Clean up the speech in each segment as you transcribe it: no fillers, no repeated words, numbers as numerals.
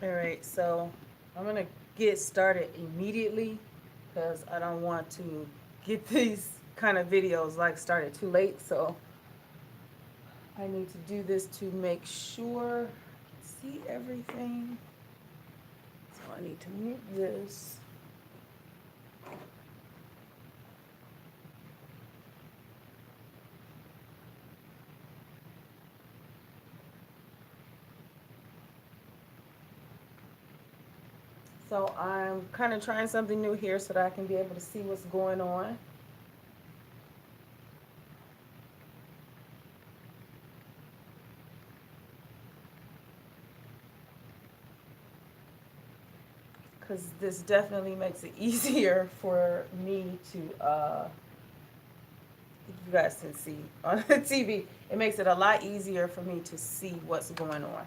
All right, so I'm gonna get started immediately because I don't want to get these kind of videos like started too late. So I need to do this to make sure I can see everything. So I need to mute this. So I'm kind of trying something new here so that I can be able to see what's going on. Because this definitely makes it easier for me to, you guys can see on the TV, it makes it a lot easier for me to see what's going on.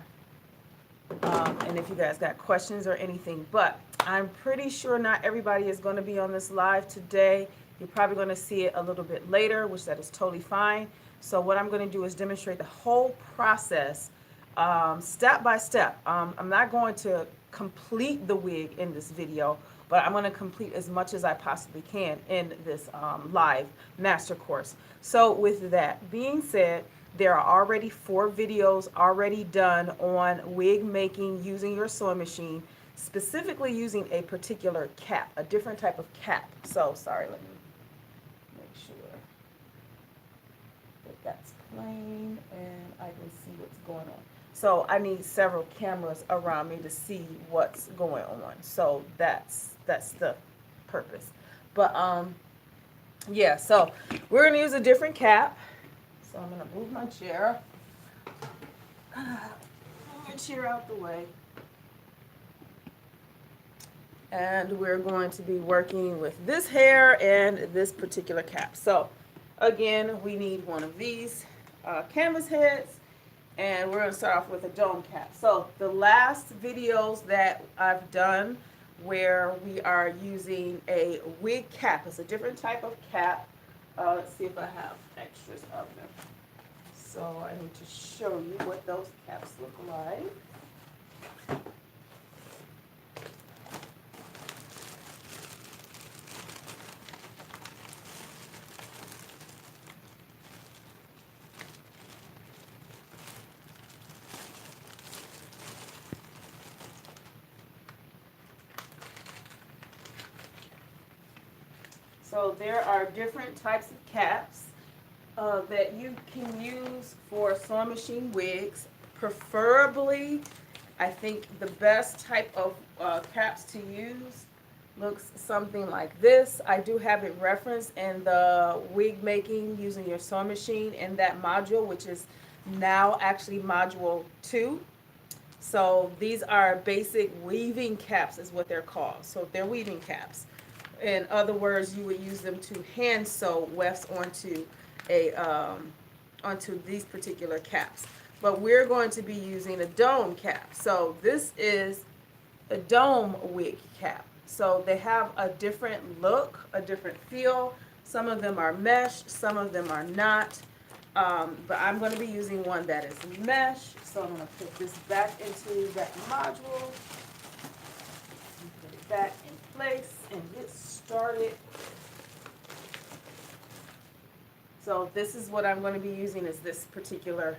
And if you guys got questions or anything, but I'm pretty sure not everybody is going to be on this live today. You're probably going to see it a little bit later, which that is totally fine. So what I'm going to do is demonstrate the whole process, step by step. I'm not going to complete the wig in this video, but I'm going to complete as much as I possibly can in this live master course. So with that being said, there are already 4 videos already done on wig making using your sewing machine, specifically using a particular cap, a different type of cap. So sorry, let me make sure that that's plain and I can see what's going on. So I need several cameras around me to see what's going on. So that's the purpose. But yeah, so we're gonna use a different cap. So I'm gonna move my chair. Move my chair out the way. And we're going to be working with this hair and this particular cap. So again, we need one of these canvas heads, and we're going to start off with a dome cap. So the last videos that I've done where we are using a wig cap, it's a different type of cap. Let's see if I have extras of them. So I need to show you what those caps look like. So there are different types of caps that you can use for sewing machine wigs. Preferably, I think the best type of caps to use looks something like this. I do have it referenced in the wig making using your sewing machine in that module, which is now actually module 2. So these are basic weaving caps is what they're called. So they're weaving caps. In other words, you would use them to hand sew wefts onto these particular caps. But we're going to be using a dome cap. So this is a dome wig cap. So they have a different look, a different feel. Some of them are mesh, some of them are not. But I'm going to be using one that is mesh. So I'm going to put this back into that module. Put it back in place and get started. So this is what I'm going to be using is this particular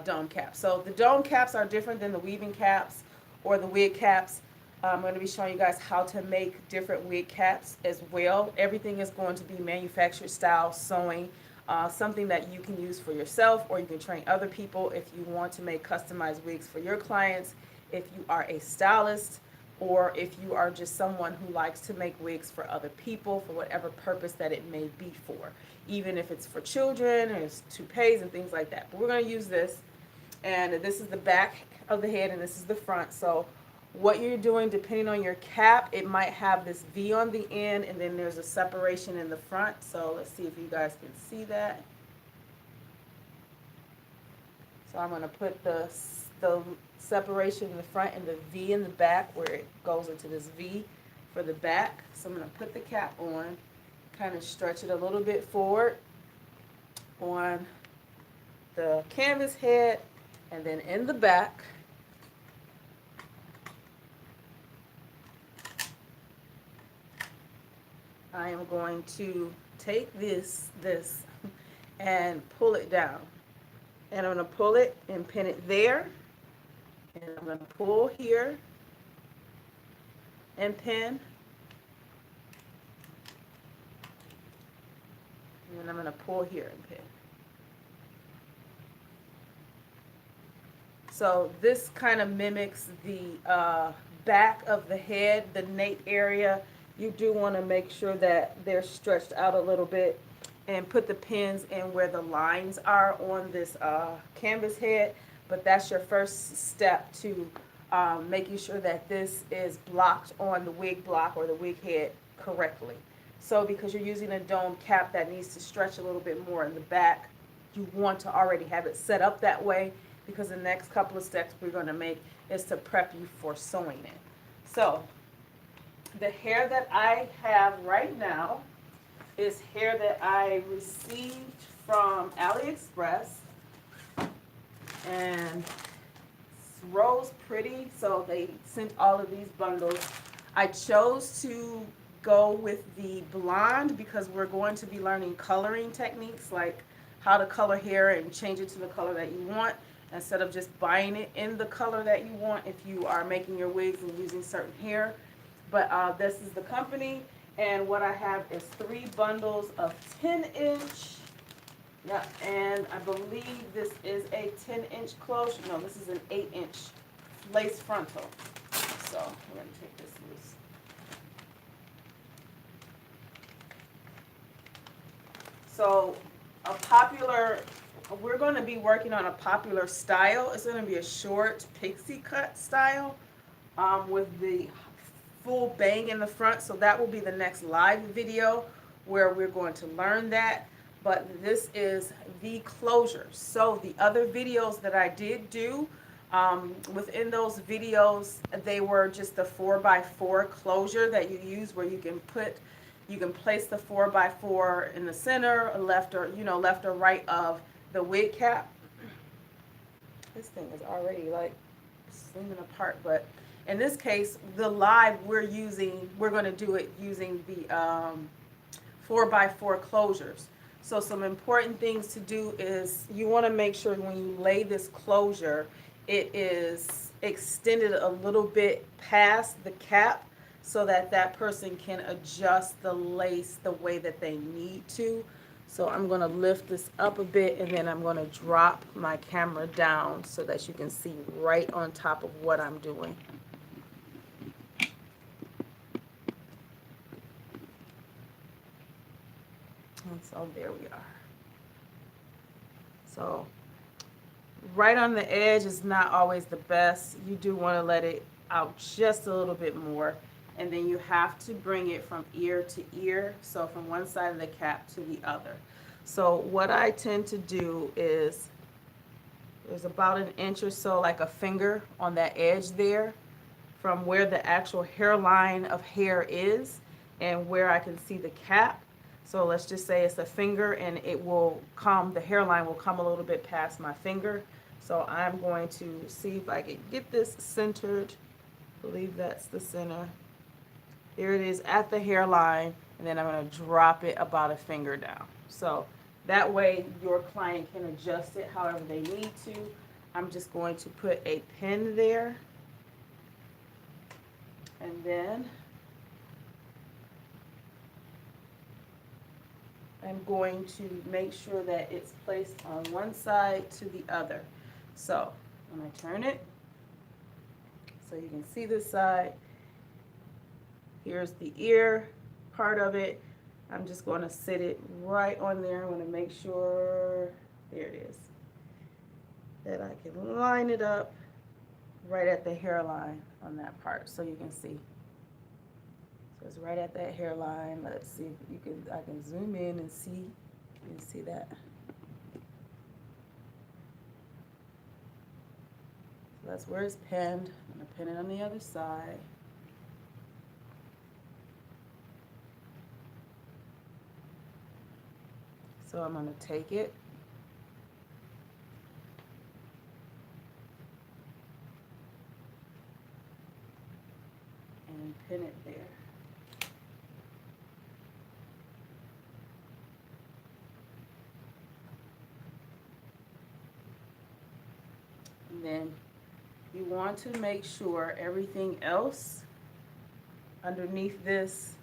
dome cap. So the dome caps are different than the weaving caps or the wig caps. I'm going to be showing you guys how to make different wig caps as well. Everything is going to be manufactured style sewing, something that you can use for yourself, or you can train other people if you want to make customized wigs for your clients, if you are a stylist, or if you are just someone who likes to make wigs for other people for whatever purpose that it may be for, even if it's for children or it's toupees and things like that. But we're going to use this, and this is the back of the head and this is the front. So what you're doing, depending on your cap, it might have this V on the end and then there's a separation in the front. So let's see if you guys can see that. So I'm going to put the separation in the front and the V in the back where it goes into this V for the back. So I'm going to put the cap on, kind of stretch it a little bit forward on the canvas head, and then in the back I am going to take this and pull it down. And I'm going to pull it and pin it there. And I'm going to pull here and pin. And then I'm going to pull here and pin. So this kind of mimics the back of the head, the nape area. You do want to make sure that they're stretched out a little bit and put the pins in where the lines are on this canvas head. But that's your first step to making sure that this is blocked on the wig block or the wig head correctly. So because you're using a dome cap that needs to stretch a little bit more in the back, you want to already have it set up that way, because the next couple of steps we're going to make is to prep you for sewing it. So the hair that I have right now is hair that I received from AliExpress, and it's rose pretty, so they sent all of these bundles. I chose to go with the blonde because we're going to be learning coloring techniques, like how to color hair and change it to the color that you want, instead of just buying it in the color that you want if you are making your wigs and using certain hair. But this is the company, and what I have is 3 bundles of 10-inch. Yeah, and I believe this is a 10-inch closure. No, this is an 8-inch lace frontal. So I'm going to take this loose. So we're going to be working on a popular style. It's going to be a short pixie cut style with the full bang in the front. So that will be the next live video where we're going to learn that. But this is the closure. So the other videos that I did do, within those videos, they were just the 4x4 closure that you use, where you can place the 4x4 in the center, or left or right of the wig cap. This thing is already like slinging apart, but in this case, the live we're going to do it using the 4x4 closures. So some important things to do is you want to make sure when you lay this closure, it is extended a little bit past the cap so that that person can adjust the lace the way that they need to. So I'm going to lift this up a bit, and then I'm going to drop my camera down so that you can see right on top of what I'm doing. And so there we are. So right on the edge is not always the best. You do want to let it out just a little bit more. And then you have to bring it from ear to ear, so from one side of the cap to the other. So what I tend to do is, there's about an inch or so, like a finger on that edge there, from where the actual hairline of hair is and where I can see the cap. So let's just say it's a finger, and it will come, the hairline will come a little bit past my finger. So I'm going to see if I can get this centered. I believe that's the center. There it is at the hairline, and then I'm going to drop it about a finger down. So that way your client can adjust it however they need to. I'm just going to put a pin there, and then I'm going to make sure that it's placed on one side to the other. So when I turn it, so you can see this side, here's the ear part of it. I'm just going to sit it right on there. I want to make sure, there it is, that I can line it up right at the hairline on that part, so you can see. So it's right at that hairline. Let's see if I can zoom in and see. You can see that. So that's where it's pinned. I'm going to pin it on the other side. So I'm going to take it and pin it there. And then you want to make sure everything else underneath this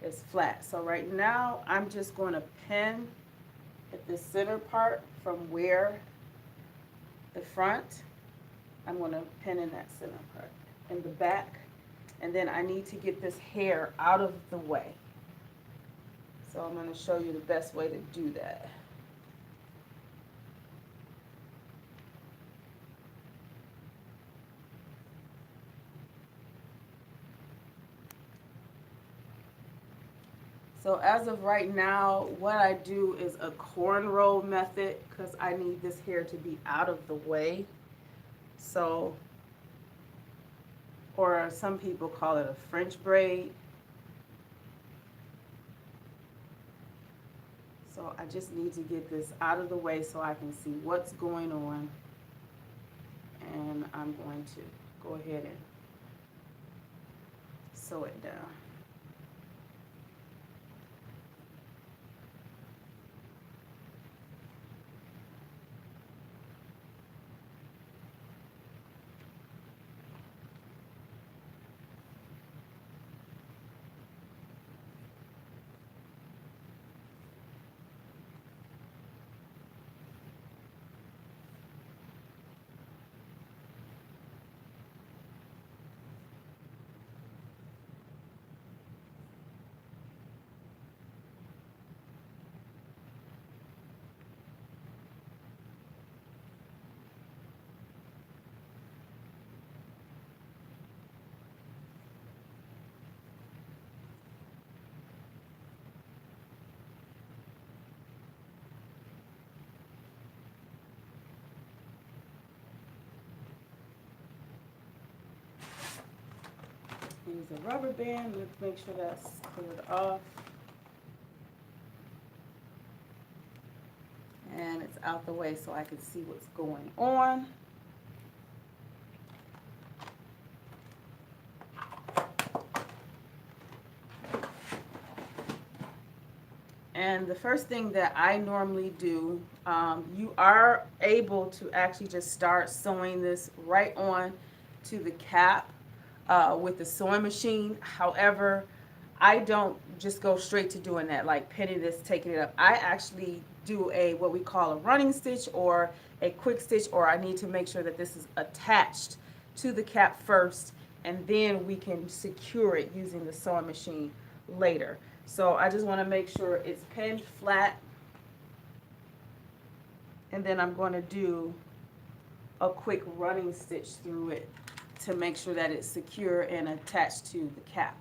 is flat. So right now I'm just going to pin at the center part from where the front, I'm going to pin in that center part in the back, and then I need to get this hair out of the way. So I'm going to show you the best way to do that. So as of right now, what I do is a cornrow method because I need this hair to be out of the way. So, or some people call it a French braid. So I just need to get this out of the way so I can see what's going on. And I'm going to go ahead and sew it down. Use a rubber band. Let's make sure that's cleared off. And it's out the way so I can see what's going on. And the first thing that I normally do, you are able to actually just start sewing this right on to the cap with the sewing machine. However, I don't just go straight to doing that, like pinning this, taking it up. I actually do a what we call a running stitch or a quick stitch, or I need to make sure that this is attached to the cap first, and then we can secure it using the sewing machine later. So I just want to make sure it's pinned flat, and then I'm going to do a quick running stitch through it to make sure that it's secure and attached to the cap.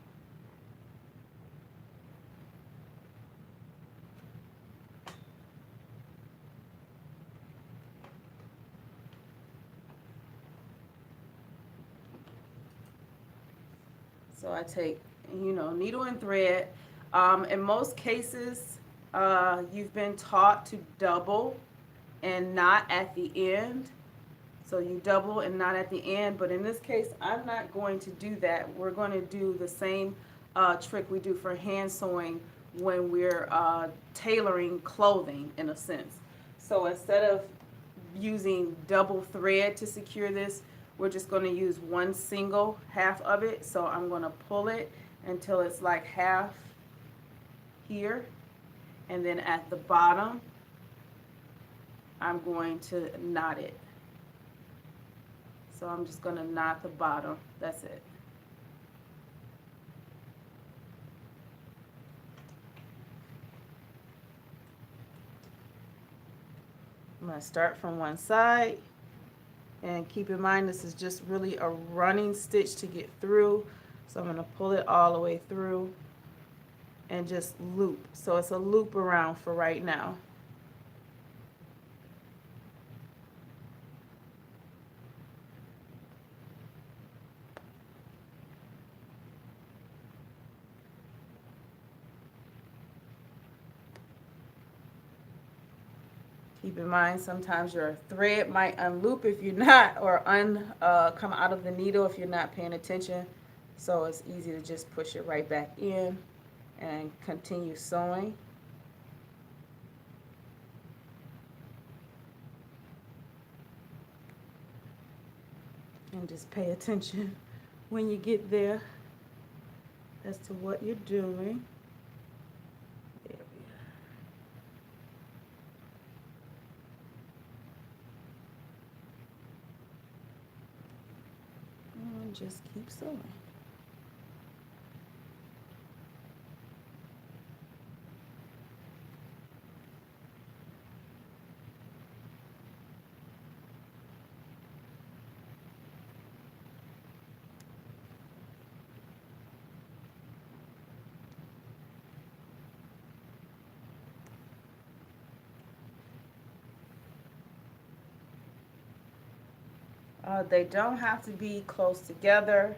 So I take, needle and thread. In most cases, you've been taught to double and not at the end. So you double and not at the end, but in this case, I'm not going to do that. We're going to do the same trick we do for hand sewing when we're tailoring clothing, in a sense. So instead of using double thread to secure this, we're just going to use one single half of it. So I'm going to pull it until it's like half here, and then at the bottom, I'm going to knot it. So I'm just going to knot the bottom. That's it. I'm going to start from one side, and keep in mind this is just really a running stitch to get through. So I'm going to pull it all the way through and just loop. So it's a loop around for right now. Keep in mind, sometimes your thread might unloop if you're not, or come out of the needle if you're not paying attention. So it's easy to just push it right back in and continue sewing. And just pay attention when you get there as to what you're doing. There we are. And just keep sewing. They don't have to be close together.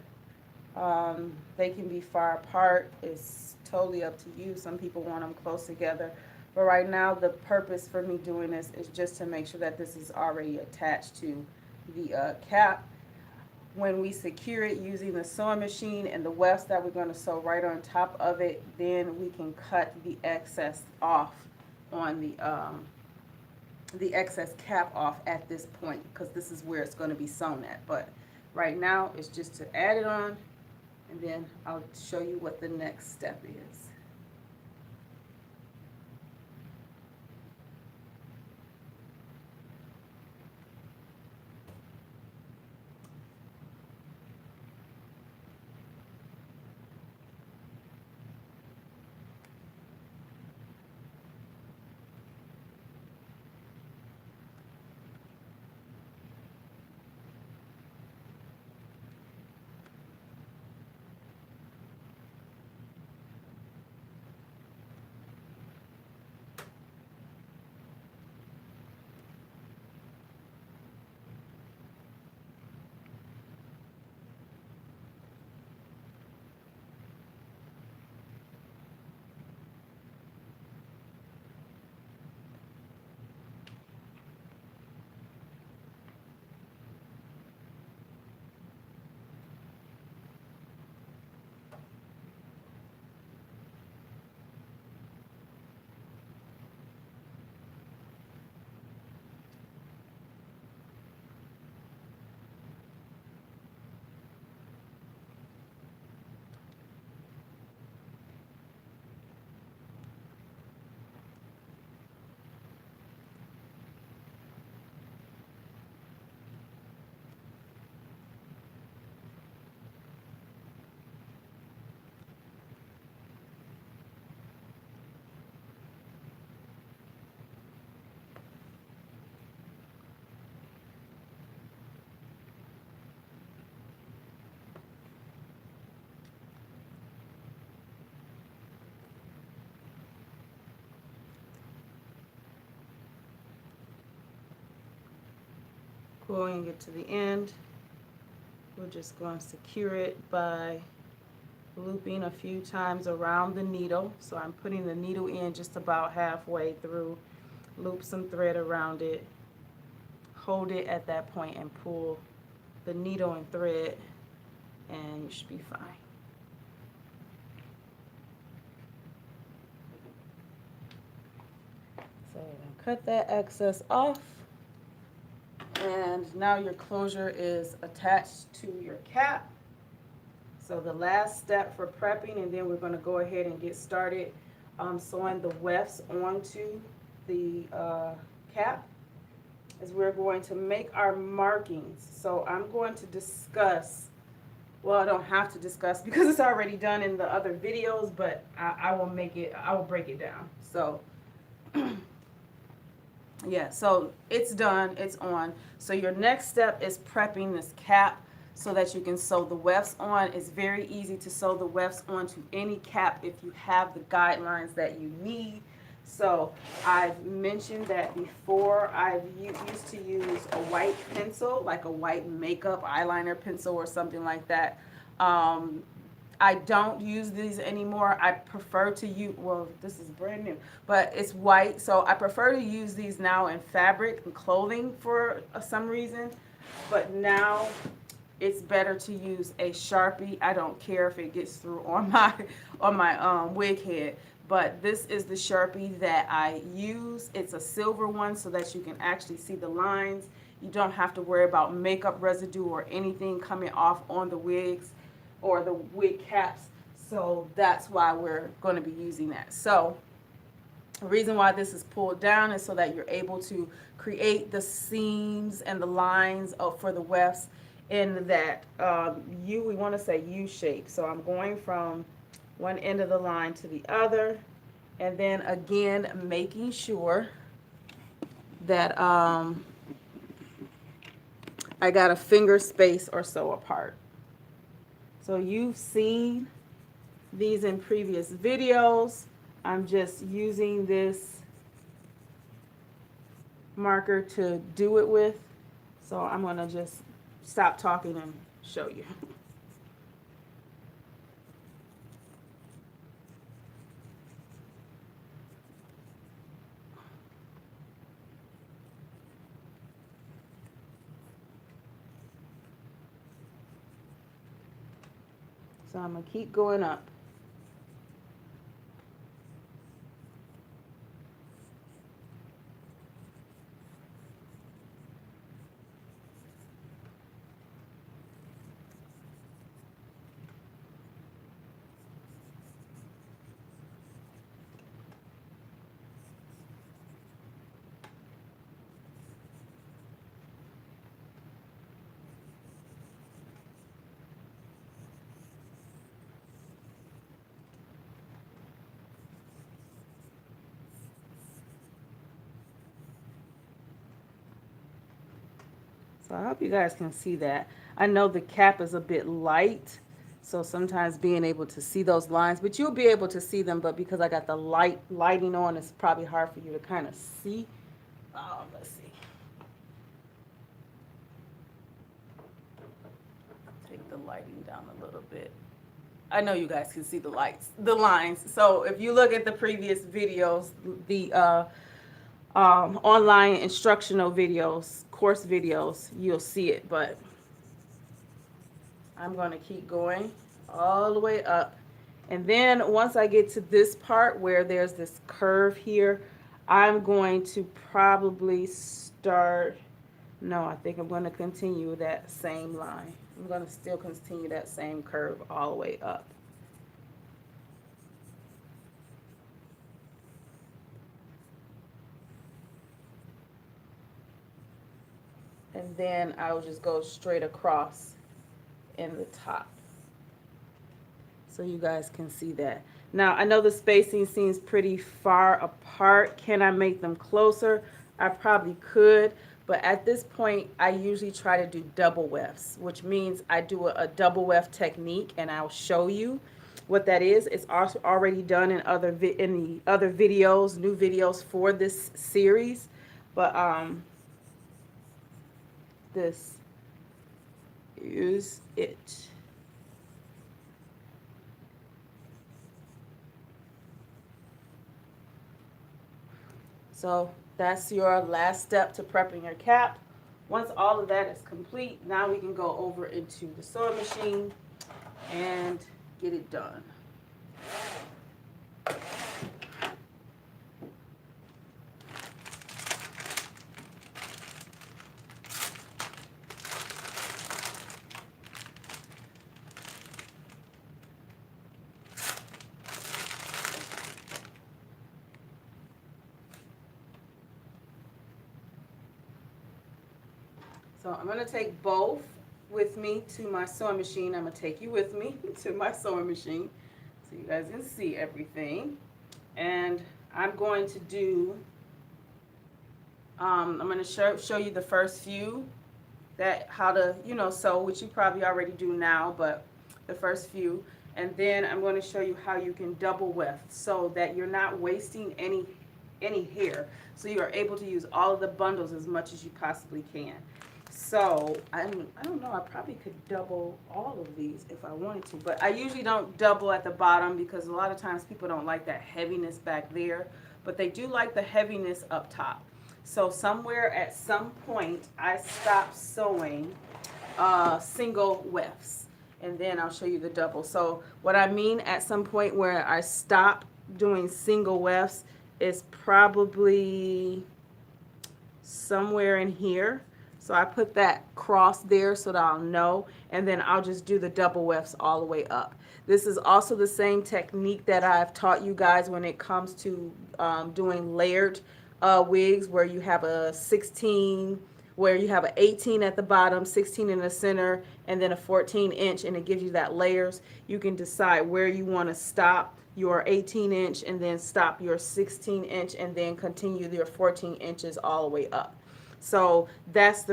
They can be far apart. It's totally up to you. Some people want them close together. But right now, the purpose for me doing this is just to make sure that this is already attached to the cap. When we secure it using the sewing machine and the wefts that we're going to sew right on top of it, then we can cut the excess off on the excess cap off at this point, because this is where it's going to be sewn at. But right now it's just to add it on, and then I'll show you what the next step is. Going and get to the end, we're just going to secure it by looping a few times around the needle. So I'm putting the needle in just about halfway through, loop some thread around it, hold it at that point and pull the needle and thread, and you should be fine. So cut that excess off. And now your closure is attached to your cap. So the last step for prepping, and then we're going to go ahead and get started sewing the wefts onto the cap, is we're going to make our markings. So I'm going to discuss, well, I don't have to discuss because it's already done in the other videos, but I will break it down. So yeah, so it's done, it's on. So your next step is prepping this cap so that you can sew the wefts on. It's very easy to sew the wefts onto any cap if you have the guidelines that you need. So I've mentioned that before. I've used to use a white pencil, like a white makeup eyeliner pencil or something like that. I don't use these anymore. I prefer to use, well, this is brand new, but it's white. So I prefer to use these now in fabric and clothing for some reason. But now it's better to use a Sharpie. I don't care if it gets through on my wig head. But this is the Sharpie that I use. It's a silver one so that you can actually see the lines. You don't have to worry about makeup residue or anything coming off on the wigs or the wig caps. So that's why we're going to be using that. So the reason why this is pulled down is so that you're able to create the seams and the lines for the wefts in that we want to say U shape. So I'm going from one end of the line to the other, and then again making sure that I got a finger space or so apart. So you've seen these in previous videos. I'm just using this marker to do it with. So I'm going to just stop talking and show you. So I'm going to keep going up. So I hope you guys can see that. I know the cap is a bit light, so sometimes being able to see those lines, but you'll be able to see them, but because I got the lighting on, it's probably hard for you to kind of see. Let's see. Take the lighting down a little bit. I know you guys can see the lines. So if you look at the previous videos, the online instructional videos, course videos, you'll see it, but I'm going to keep going all the way up. And then once I get to this part where there's this curve here, I'm going to probably start, no, I think I'm going to continue that same line. I'm going to still continue that same curve all the way up. And then I'll just go straight across in the top, so you guys can see that. Now I know the spacing seems pretty far apart. Can I make them closer? I probably could, but at this point I usually try to do double wefts, which means I do a double weft technique, and I'll show you what that is. It's also already done in the other videos, new videos for this series, but this is it. So that's your last step to prepping your cap. Once all of that is complete, now we can go over into the sewing machine and get it done. So I'm going to take both with me to my sewing machine. I'm going to take you with me to my sewing machine so you guys can see everything. And I'm going to do, I'm going to show you the first few, that how to, sew, which you probably already do now, but the first few. And then I'm going to show you how you can double weft so that you're not wasting any hair. So you are able to use all of the bundles as much as you possibly can. So I don't know, I probably could double all of these if I wanted to, but I usually don't double at the bottom because a lot of times people don't like that heaviness back there, but they do like the heaviness up top. So somewhere at some point I stopped sewing single wefts, and then I'll show you the double. So what I mean at some point where I stop doing single wefts is probably somewhere in here. So I put that cross there so that I'll know, and then I'll just do the double wefts all the way up. This is also the same technique that I've taught you guys when it comes to doing layered wigs, where you have a 16, where you have an 18 at the bottom, 16 in the center, and then a 14-inch, and it gives you that layers. You can decide where you want to stop your 18-inch and then stop your 16-inch and then continue your 14 inches all the way up. So that's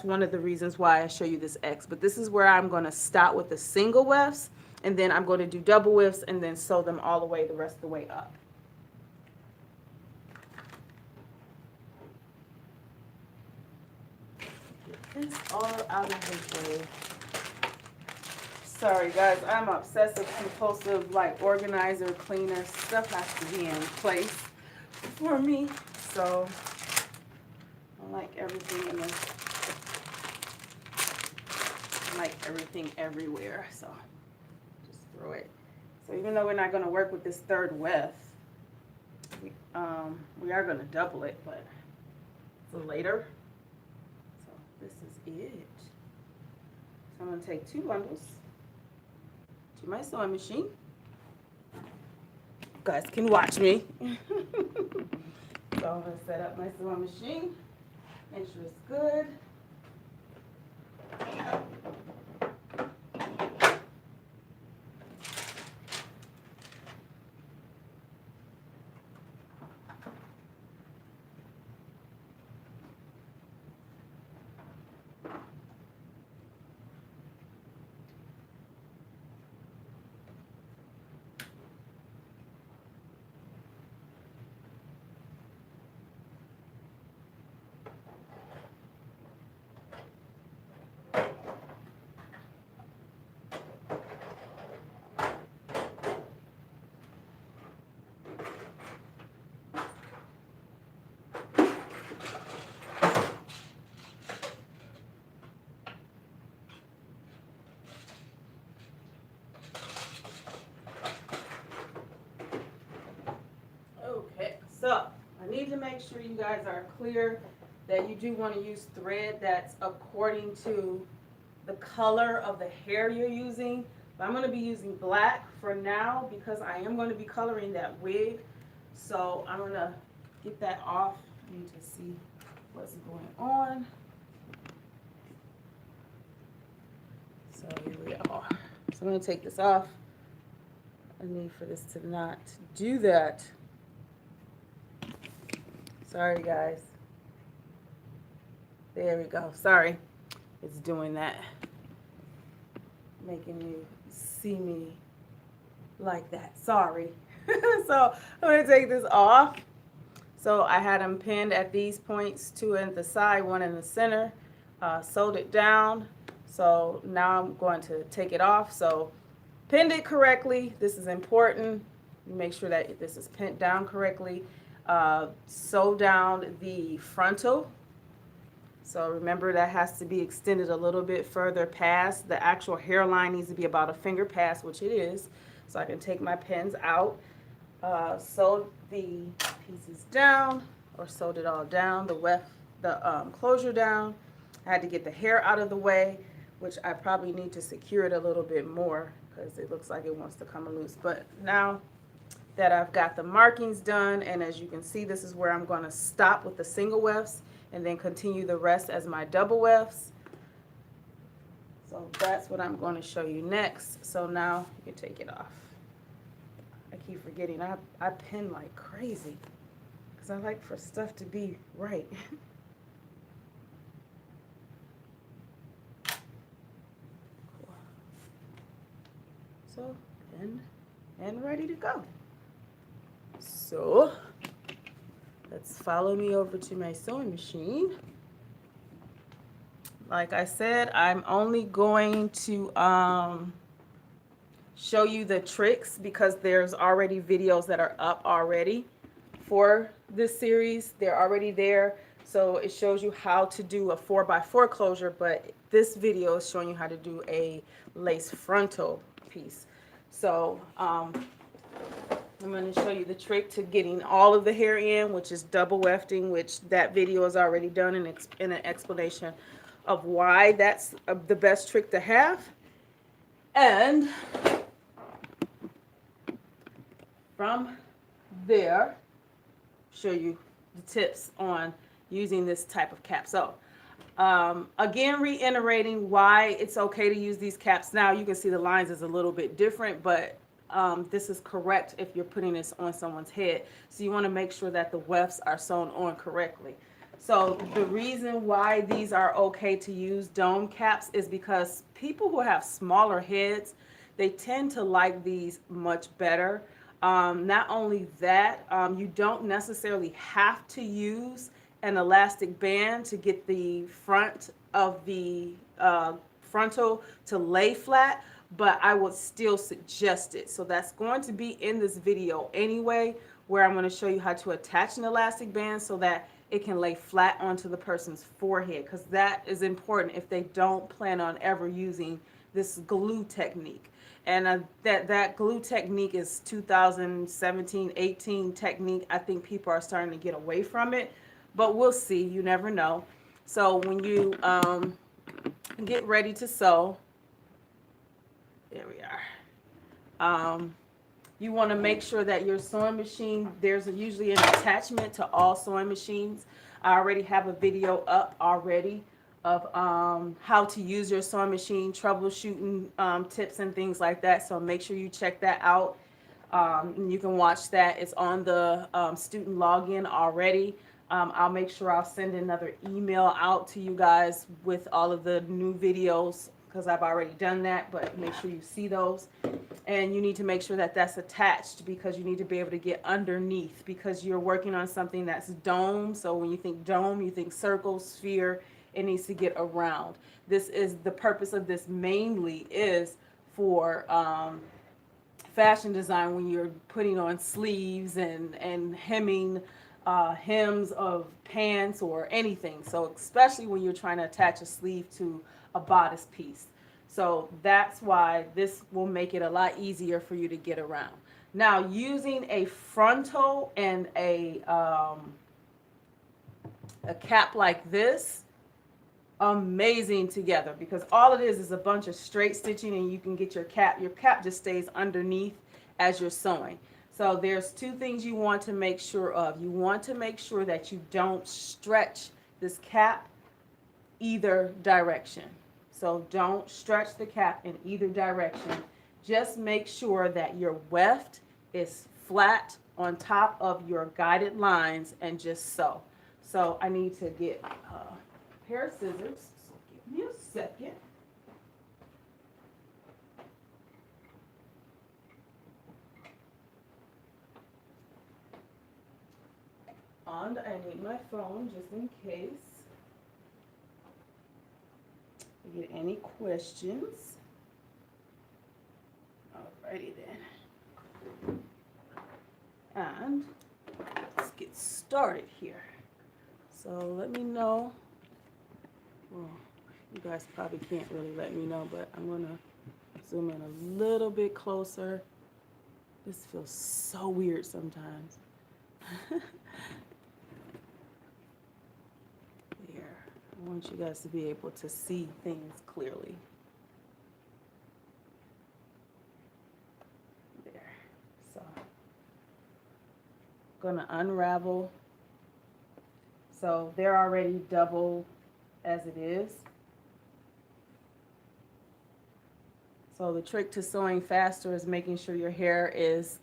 one of the reasons why I show you this X. But this is where I'm going to stop with the single wefts, and then I'm going to do double wefts and then sew them all the way the rest of the way up. Get this all out of the way. Sorry guys, I'm obsessive compulsive, like organizer, cleaner. Stuff has to be in place for me. So I like everything in this. I like everything everywhere. So just throw it. So even though we're not going to work with this third weft, we are going to double it, but for later. So this is it. So I'm going to take 2 bundles to my sewing machine. You guys can watch me. So I'm going to set up my sewing machine. Make sure it's good. So I need to make sure you guys are clear that you do want to use thread that's according to the color of the hair you're using. But I'm going to be using black for now because I am going to be coloring that wig. So I'm going to get that off. I need to see what's going on. So here we are. So I'm going to take this off. I need for this to not do that. Sorry guys. There we go. Sorry. It's doing that. Making you see me like that. Sorry. So I'm going to take this off. So I had them pinned at these points, 2 at the side, 1 in the center. Sewed it down. So now I'm going to take it off. So pinned it correctly. This is important. Make sure that this is pinned down correctly. Sew down the frontal. So remember that has to be extended a little bit further past. The actual hairline needs to be about a finger past, which it is. So I can take my pins out. Sew the pieces down, or sewed it all down, the closure down. I had to get the hair out of the way, which I probably need to secure it a little bit more because it looks like it wants to come loose. But now that I've got the markings done, and as you can see, this is where I'm going to stop with the single wefts and then continue the rest as my double wefts. So that's what I'm going to show you next. So now you can take it off. I keep forgetting, I pin like crazy because I like for stuff to be right. Cool. So pinned and ready to go. So let's follow me over to my sewing machine. Like I said, I'm only going to show you the tricks because there's already videos that are up already for this series. They're already there. So it shows you how to do a 4x4 closure, but this video is showing you how to do a lace frontal piece. So let I'm going to show you the trick to getting all of the hair in, which is double wefting, which that video is already done in an explanation of why that's the best trick to have. And from there, show you the tips on using this type of cap. So again, reiterating why it's okay to use these caps. Now you can see the lines is a little bit different, but this is correct if you're putting this on someone's head. So you want to make sure that the wefts are sewn on correctly. So the reason why these are okay to use dome caps is because people who have smaller heads, they tend to like these much better. Not only that, you don't necessarily have to use an elastic band to get the front of the frontal to lay flat, but I would still suggest it. So that's going to be in this video anyway, where I'm going to show you how to attach an elastic band so that it can lay flat onto the person's forehead, because that is important if they don't plan on ever using this glue technique. And that glue technique is 2017-18 technique. I think people are starting to get away from it, but we'll see. You never know. So when you get ready to sew, there we are. You want to make sure that your sewing machine, there's usually an attachment to all sewing machines. I already have a video up already of how to use your sewing machine, troubleshooting tips and things like that. So make sure you check that out. You can watch that. It's on the student login already. I'll make sure I'll send another email out to you guys with all of the new videos, because I've already done that, but make sure you see those. And you need to make sure that that's attached, because you need to be able to get underneath, because you're working on something that's dome. So when you think dome, you think circle, sphere. It needs to get around. This is the purpose of this mainly is for fashion design, when you're putting on sleeves and hemming hems of pants or anything. So especially when you're trying to attach a sleeve to a bodice piece. So that's why this will make it a lot easier for you to get around. Now, using a frontal and a cap like this, amazing together, because all it is a bunch of straight stitching, and you can get your cap just stays underneath as you're sewing. So there's two things you want to make sure of. You want to make sure that you don't stretch this cap either direction. So don't stretch the cap in either direction. Just make sure that your weft is flat on top of your guided lines, and just sew. So I need to get pair of scissors, so give me a second. And I need my phone just in case I get any questions. Alrighty then. And let's get started here. So let me know. Well, you guys probably can't really let me know, but I'm going to zoom in a little bit closer. This feels so weird sometimes. There. I want you guys to be able to see things clearly. There. So, I'm going to unravel. So they're already double as it is. So the trick to sewing faster is making sure your hair is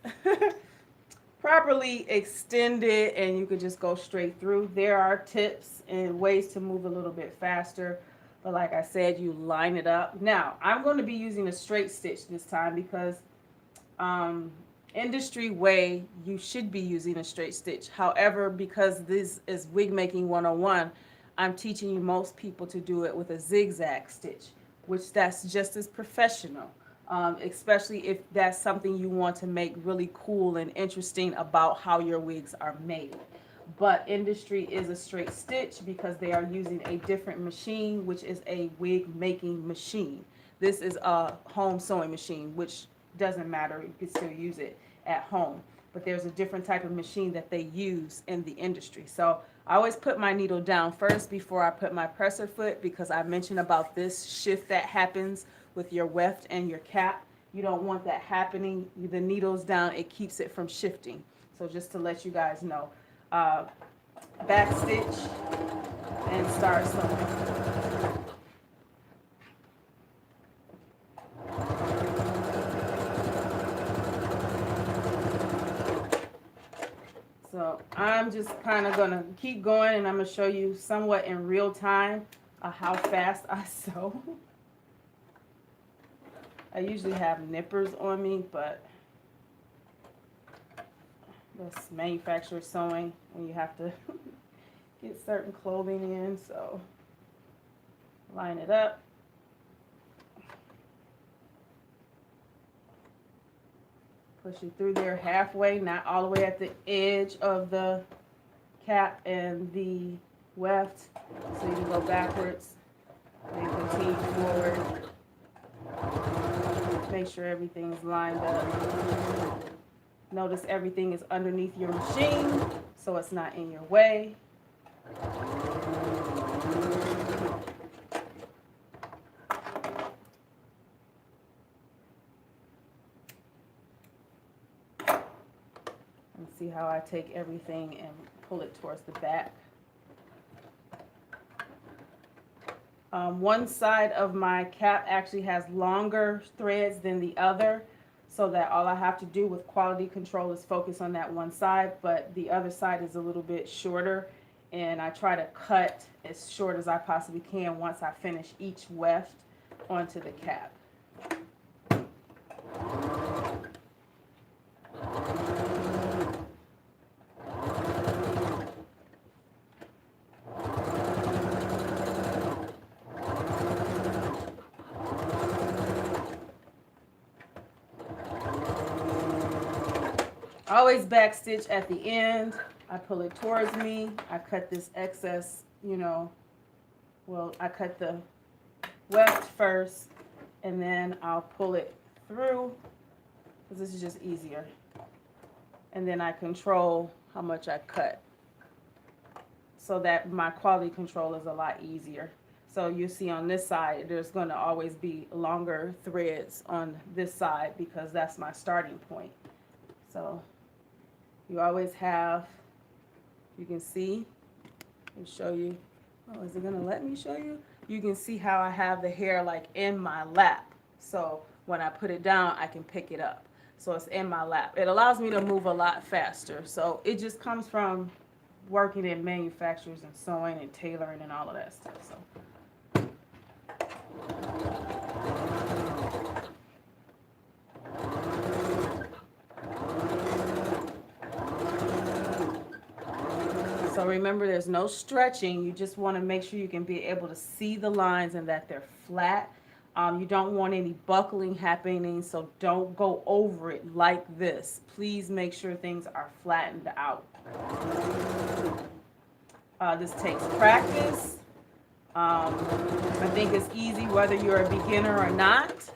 properly extended, and you could just go straight through. There are tips and ways to move a little bit faster, but like I said, you line it up. Now I'm going to be using a straight stitch this time, because industry way you should be using a straight stitch. However, because this is wig making 101, I'm teaching you most people to do it with a zigzag stitch, which that's just as professional, especially if that's something you want to make really cool and interesting about how your wigs are made. But industry is a straight stitch because they are using a different machine, which is a wig making machine. This is a home sewing machine, which doesn't matter. You can still use it at home. but there's a different type of machine that they use in the industry. So I always put my needle down first before I put my presser foot, because I mentioned about this shift that happens with your weft and your cap. You don't want that happening. The needle's down, it keeps it from shifting. So just to let you guys know, back stitch and start sewing. So I'm just kind of gonna keep going, and I'm gonna show you somewhat in real time how fast I sew. I usually have nippers on me, but that's manufacturer sewing when you have to get certain clothing in. So line it up. Push it through there halfway, not all the way at the edge of the cap and the weft. So you can go backwards and continue forward. Make sure everything is lined up. Notice everything is underneath your machine, so it's not in your way. And see how I take everything and pull it towards the back. One side of my cap actually has longer threads than the other, so that all I have to do with quality control is focus on that one side, but the other side is a little bit shorter, and I try to cut as short as I possibly can once I finish each weft onto the cap. I always back stitch at the end. I pull it towards me. I cut this excess, I cut the weft first, and then I'll pull it through, because this is just easier. And then I control how much I cut, so that my quality control is a lot easier. So you see on this side, there's going to always be longer threads on this side, because that's my starting point. So you always have, you can see, I'll show you. Oh, is it going to let me show you? You can see how I have the hair like in my lap. So when I put it down, I can pick it up. So it's in my lap. It allows me to move a lot faster. So it just comes from working in manufacturers and sewing and tailoring and all of that stuff. So. So remember, there's no stretching. You just want to make sure you can be able to see the lines and that they're flat. You don't want any buckling happening, so don't go over it like this. Please make sure things are flattened out. This takes practice. I think it's easy whether you're a beginner or not,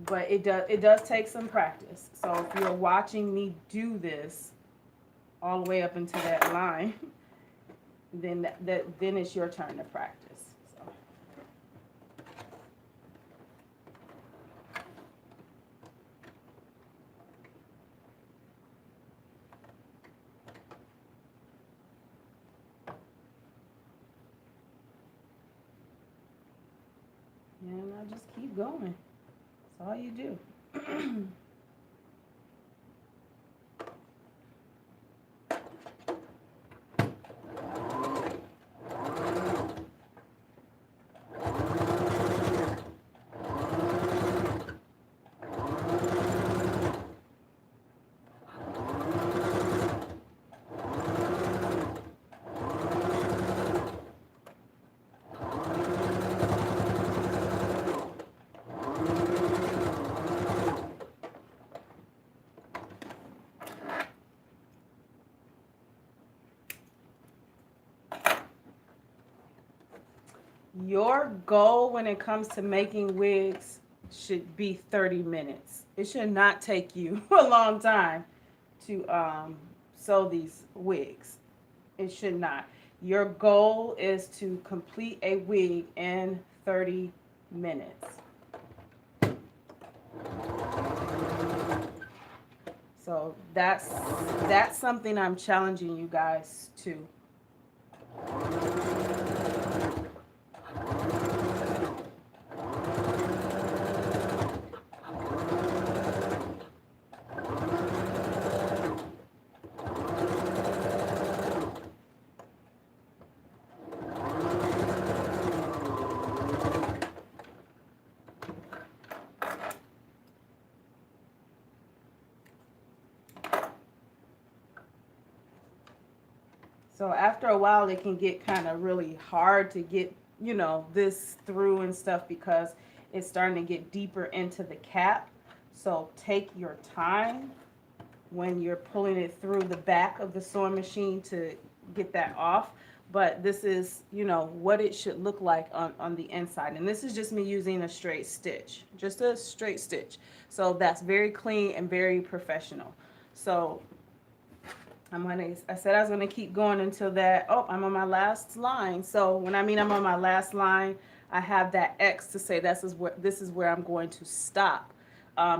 but it does take some practice. So if you're watching me do this all the way up into that line, then it's your turn to practice. So. And I just keep going. That's all you do. Your goal when it comes to making wigs should be 30 minutes. It should not take you a long time to sew these wigs. It should not. Your goal is to complete a wig in 30 minutes. So that's something I'm challenging you guys to. So after a while, it can get kind of really hard to get, you know, this through and stuff because it's starting to get deeper into the cap. So take your time when you're pulling it through the back of the sewing machine to get that off. But this is, you know, what it should look like on the inside. And this is just me using a straight stitch, just a straight stitch. So that's very clean and very professional. So I said I was gonna keep going until that, oh, I'm on my last line. So when I mean I'm on my last line, I have that X to say this is where I'm going to stop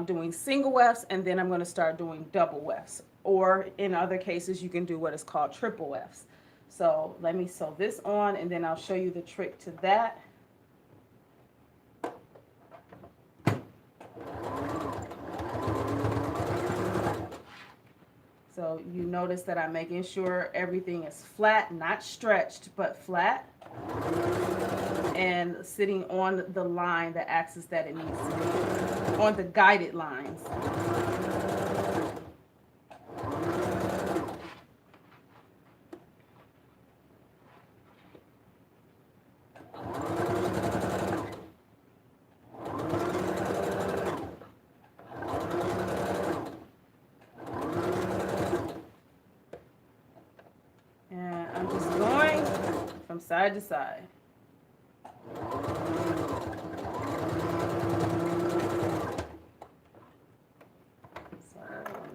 doing single wefts, and then I'm going to start doing double wefts. Or in other cases, you can do what is called triple wefts. So let me sew this on, and then I'll show you the trick to that. So you notice that I'm making sure everything is flat, not stretched, but flat, and sitting on the line, the axis that it needs to be, on the guided lines. And I'm just going from side to side.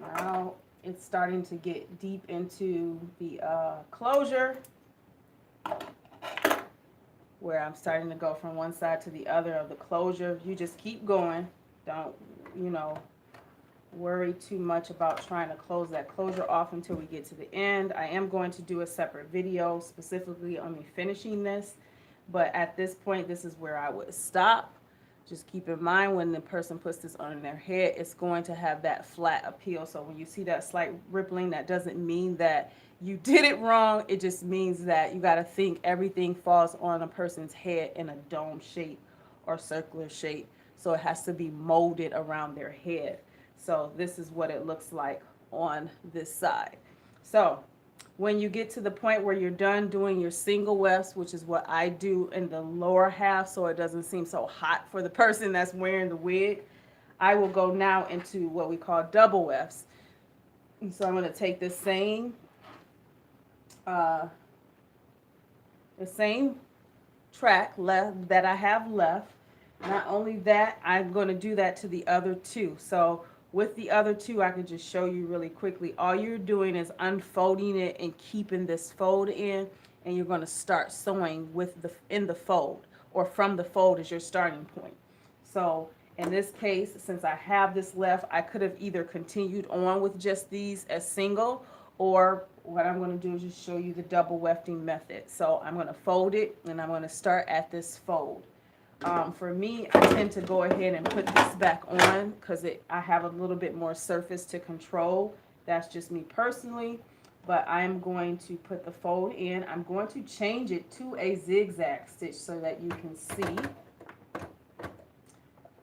Now it's starting to get deep into the closure, where I'm starting to go from one side to the other of the closure. You just keep going. Don't, you know, worry too much about trying to close that closure off until we get to the end. I am going to do a separate video specifically on me finishing this, but at this point, this is where I would stop. Just keep in mind when the person puts this on their head, it's going to have that flat appeal. So when you see that slight rippling, that doesn't mean that you did it wrong. It just means that you got to think everything falls on a person's head in a dome shape or circular shape. So it has to be molded around their head. So this is what it looks like on this side. So when you get to the point where you're done doing your single wefts, which is what I do in the lower half so it doesn't seem so hot for the person that's wearing the wig, I will go now into what we call double wefts. And so I'm going to take the same track left that I have left. Not only that, I'm going to do that to the other two. So with the other two, I can just show you really quickly. All you're doing is unfolding it and keeping this fold in, and you're going to start sewing with in the fold, or from the fold is your starting point. So in this case, since I have this left, I could have either continued on with just these as single, or what I'm going to do is just show you the double wefting method. So I'm going to fold it, and I'm going to start at this fold. For me, I tend to go ahead and put this back on because I have a little bit more surface to control. That's just me personally. But I'm going to put the fold in. I'm going to change it to a zigzag stitch so that you can see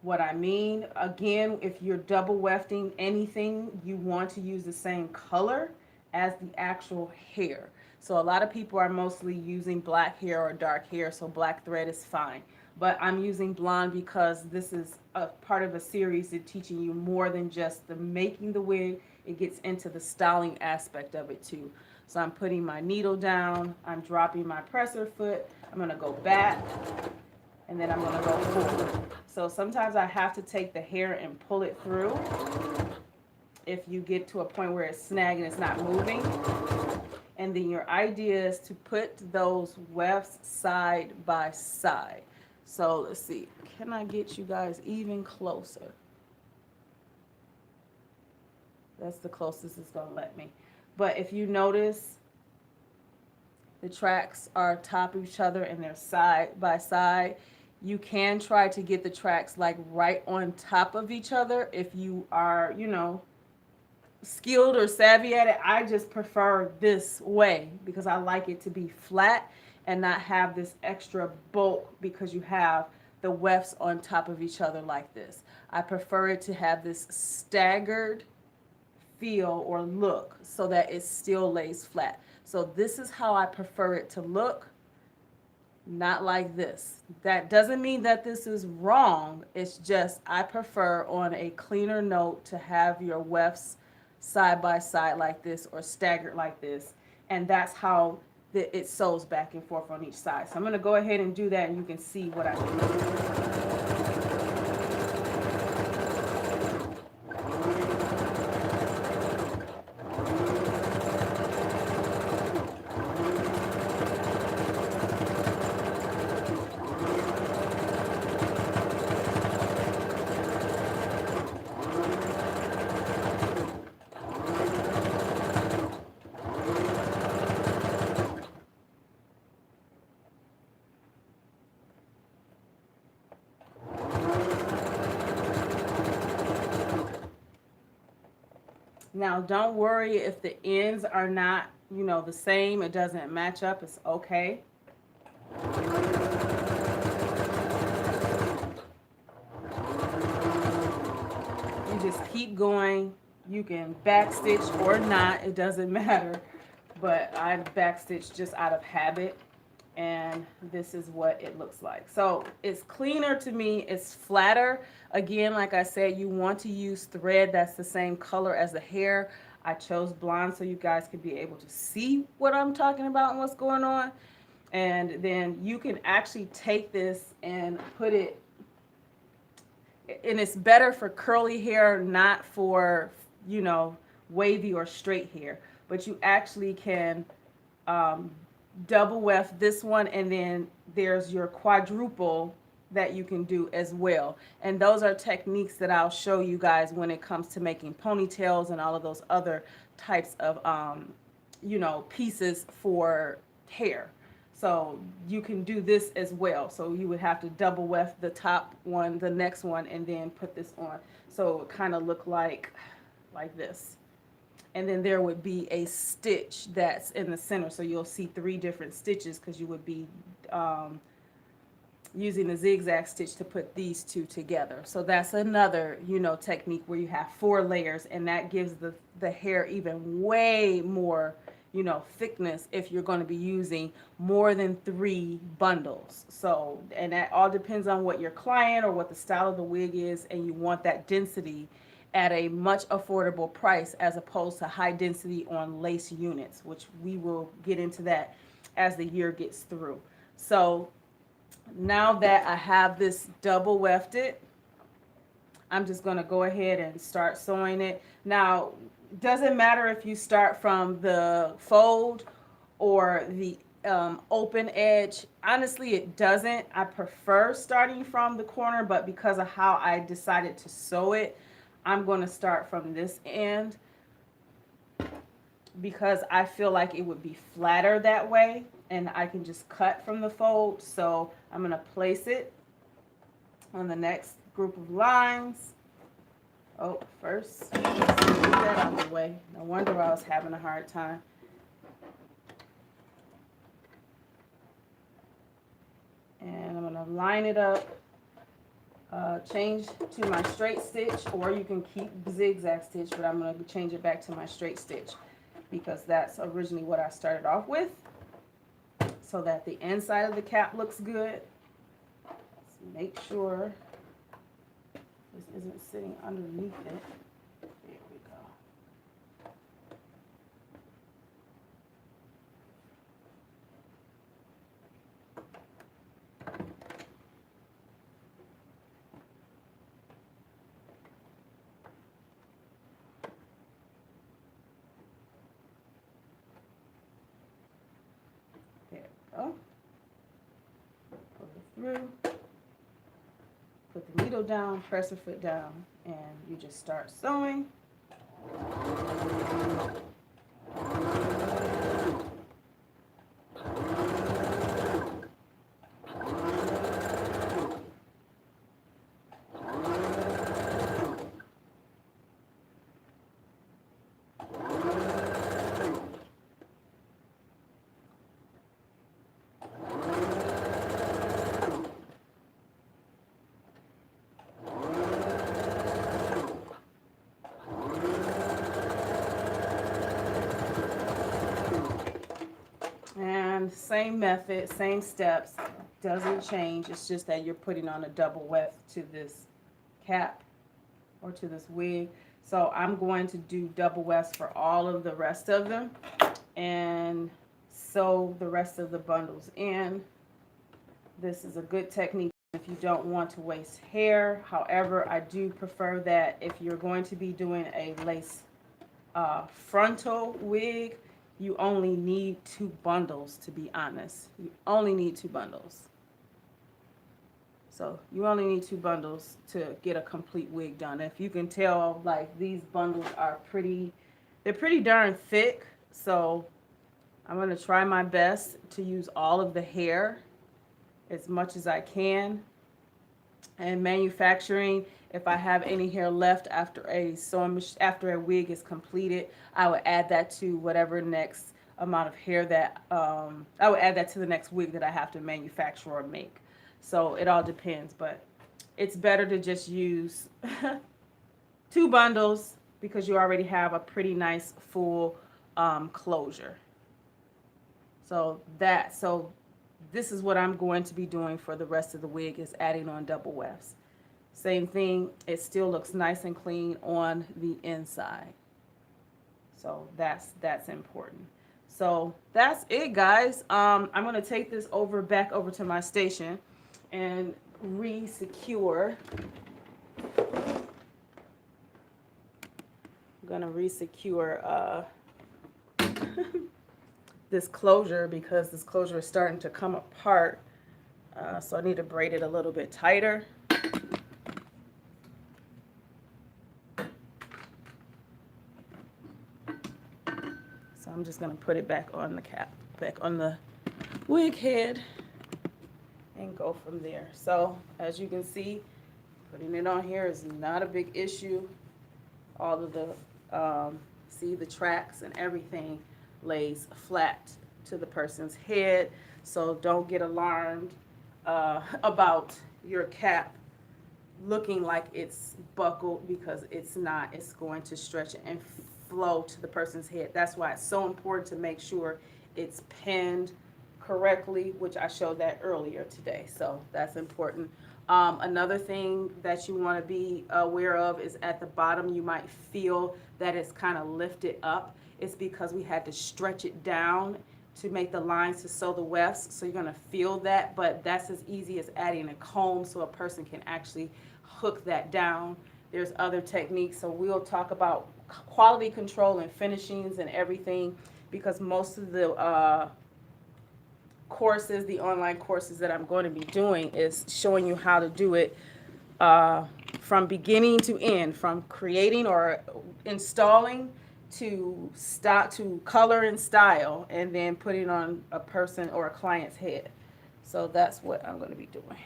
what I mean. Again, if you're double wefting anything, you want to use the same color as the actual hair. So a lot of people are mostly using black hair or dark hair, so black thread is fine. But I'm using blonde because this is a part of a series that's teaching you more than just the making the wig. It gets into the styling aspect of it too. So I'm putting my needle down, I'm dropping my presser foot, I'm gonna go back, and then I'm going to go forward. So sometimes I have to take the hair and pull it through if you get to a point where it's snagging, it's not moving. And then your idea is to put those wefts side by side. So let's see, can I get you guys even closer? That's the closest it's going to let me. But if you notice, the tracks are top of each other and they're side by side. You can try to get the tracks like right on top of each other if you are, you know, skilled or savvy at it. I just prefer this way because I like it to be flat and not have this extra bulk because you have the wefts on top of each other like this. I prefer it to have this staggered feel or look so that it still lays flat. So this is how I prefer it to look, not like this. That doesn't mean that this is wrong. It's just I prefer on a cleaner note to have your wefts side by side like this or staggered like this. And that's how it sews back and forth on each side. So I'm going to go ahead and do that and you can see what I do. Now, don't worry if the ends are not, you know, the same. It doesn't match up. It's okay. You just keep going. You can backstitch or not. It doesn't matter. But I backstitch just out of habit. And this is what it looks like. So it's cleaner to me. It's flatter. Again, like I said, you want to use thread that's the same color as the hair. I chose blonde so you guys could be able to see what I'm talking about and what's going on. And then you can actually take this and put it, and it's better for curly hair, not for, you know, wavy or straight hair. But you actually can double weft this one, and then there's your quadruple that you can do as well. And those are techniques that I'll show you guys when it comes to making ponytails and all of those other types of you know, pieces for hair. So you can do this as well. So you would have to double weft the top one, the next one, and then put this on. So it kind of look like this. And then there would be a stitch that's in the center. So you'll see 3 different stitches because you would be using the zigzag stitch to put these 2 together. So that's another, you know, technique where you have 4 layers, and that gives the hair even way more, you know, thickness if you're going to be using more than 3 bundles. So, and that all depends on what your client or what the style of the wig is, and you want that density at a much affordable price as opposed to high density on lace units, which we will get into that as the year gets through. So now that I have this double wefted, I'm just going to go ahead and start sewing it. Now, it doesn't matter if you start from the fold or the open edge. Honestly, it doesn't. I prefer starting from the corner, but because of how I decided to sew it, I'm going to start from this end because I feel like it would be flatter that way, and I can just cut from the fold. So I'm going to place it on the next group of lines. Oh, first, let's get that out of the way. No wonder I was having a hard time. And I'm going to line it up. Change to my straight stitch, or you can keep zigzag stitch, but I'm going to change it back to my straight stitch because that's originally what I started off with, so that the inside of the cap looks good. Let's make sure this isn't sitting underneath it. There we go. through. Put the needle down, press the foot down, and you just start sewing. And same method, same steps, doesn't change. It's just that you're putting on a double weft to this cap or to this wig. So I'm going to do double wefts for all of the rest of them and sew the rest of the bundles in. This is a good technique if you don't want to waste hair. However, I do prefer that if you're going to be doing a lace frontal wig, you only need 2 bundles, to be honest. You only need 2 bundles. So you only need 2 bundles to get a complete wig done. If you can tell, like, these bundles are they're pretty darn thick. So I'm going to try my best to use all of the hair as much as I can. And manufacturing, if I have any hair left after a wig is completed, I would add that to whatever next amount of hair that I would add that to the next wig that I have to manufacture or make. So it all depends, but it's better to just use 2 bundles because you already have a pretty nice full closure. So this is what I'm going to be doing for the rest of the wig, is adding on double wefts. Same thing, it still looks nice and clean on the inside. So that's important. So that's it, guys. I'm going to take this back over to my station and re-secure. I'm going to re-secure this closure because this closure is starting to come apart. So I need to braid it a little bit tighter. So I'm just going to put it back on the cap, back on the wig head, and go from there. So as you can see, putting it on here is not a big issue. All of the, see, the tracks and everything lays flat to the person's head. So don't get alarmed about your cap looking like it's buckled, because it's not. It's going to stretch and flow to the person's head. That's why it's so important to make sure it's pinned correctly, which I showed that earlier today. So that's important. Another thing that you want to be aware of is at the bottom you might feel that it's kind of lifted up. It's because we had to stretch it down to make the lines to sew the wefts. So you're going to feel that, but that's as easy as adding a comb so a person can actually hook that down. There's other techniques. So we'll talk about quality control and finishings and everything, because most of the courses, the online courses that I'm going to be doing, is showing you how to do it from beginning to end, from creating or installing to color and style, and then putting on a person or a client's head. So that's what I'm going to be doing.